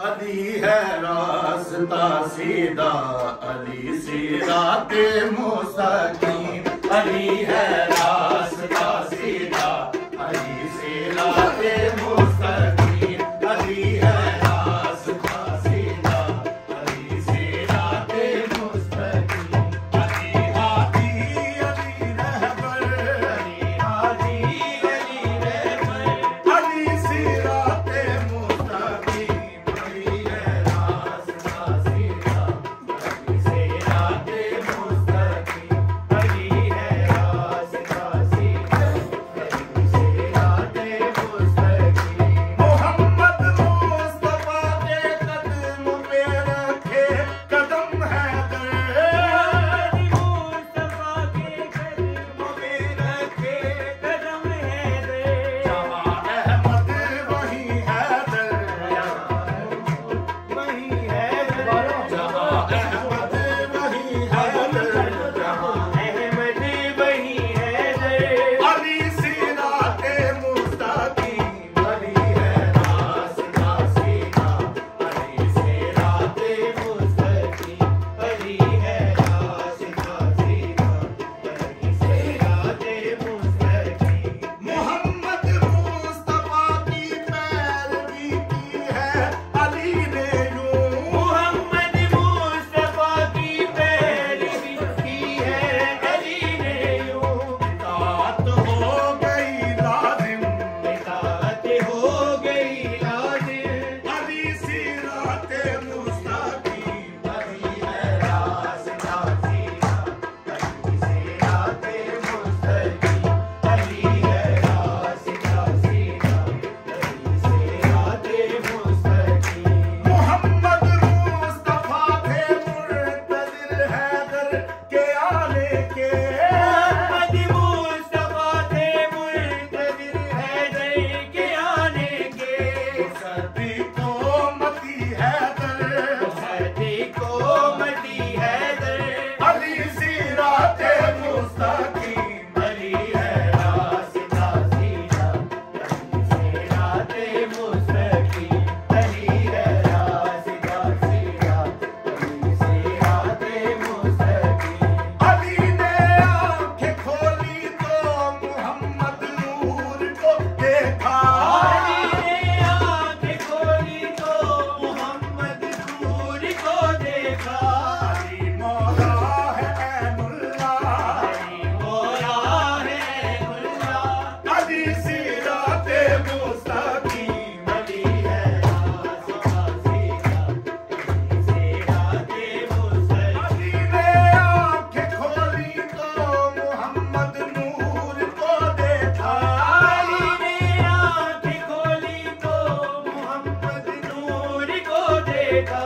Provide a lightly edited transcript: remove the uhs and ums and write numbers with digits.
अली है रास्ता सीधा, अली सिराते मुस्तकीम। अली है रास्ता सीधा, अली सिराते मुस्तकीम। अली है रास्ता सीधा, अली सिराते मुस्तकीम। अली हादी अली रहबर, अली हादी अली रहबर, अली सिराते मुस्तकीम। अली है रास्ता सीधा, अली सिराते मुस्तकीम। अली है रास्ता सीधा, अली सिराते मुस्तकीम। मोहम्मद मुस्तफा के कदम पे रखे कदम हैदर, मुस्तफा के कदम पे रखे कदम हैदर। जहाँ अहमद वहीं हैदर, वहीं हैदर। जहाँ अहमद वहीं हैदर, जहाँ अहमद वहीं हैदर। अली सिराते मुस्तकीम। अली है रास्ता सीधा, अली सिराते मुस्तकीम। अली है रास्ता सीधा, अली सिराते मुस्तकीम। मोहम्मद मुस्तफा की पैरवी की है अली ने यूं। मोहम्मद मुस्तफा की पैरवी की है अली ने यूं। इताअत हो गई लाजिम, इताअत हो गई लाजिम। अली सिराते मुस्तकीम। अली है रास्ता सीधा, अली सिराते मुस्तकीम। अली है रास्ता सीधा, अली सिराते मुस्तकीम। मोहम्मद मुस्तफा थे मुर्तज़िल हैदर के आने के। मोहम्मद मुस्तफा थे मुर्तज़िल हैदर के आने के। सदी को मती हैदर, सदी को मती हैदर। अली सिराते मुस्तकीम। अली है रास्ता सीधा, अली सिराते मुस्तकीम। अली है रास्ता सीधा, अली सिराते मुस्तकीम। अली ने आंखें खोली तो मोहम्मद नूर को देखा। अली ने आंखें खोली तो मोहम्मद नूर को देखा। अली मौला है ऐनुल्लाह, अली मौला है ऐनुल्लाह। अली सिराते मुस्तकीम। अली है रास्ता सीधा, अली सिराते मुस्तकीम। अली ने आंखें खोली तो मोहम्मद नूर को देखा। अली ने आंखें खोली तो मोहम्मद नूर को देखा।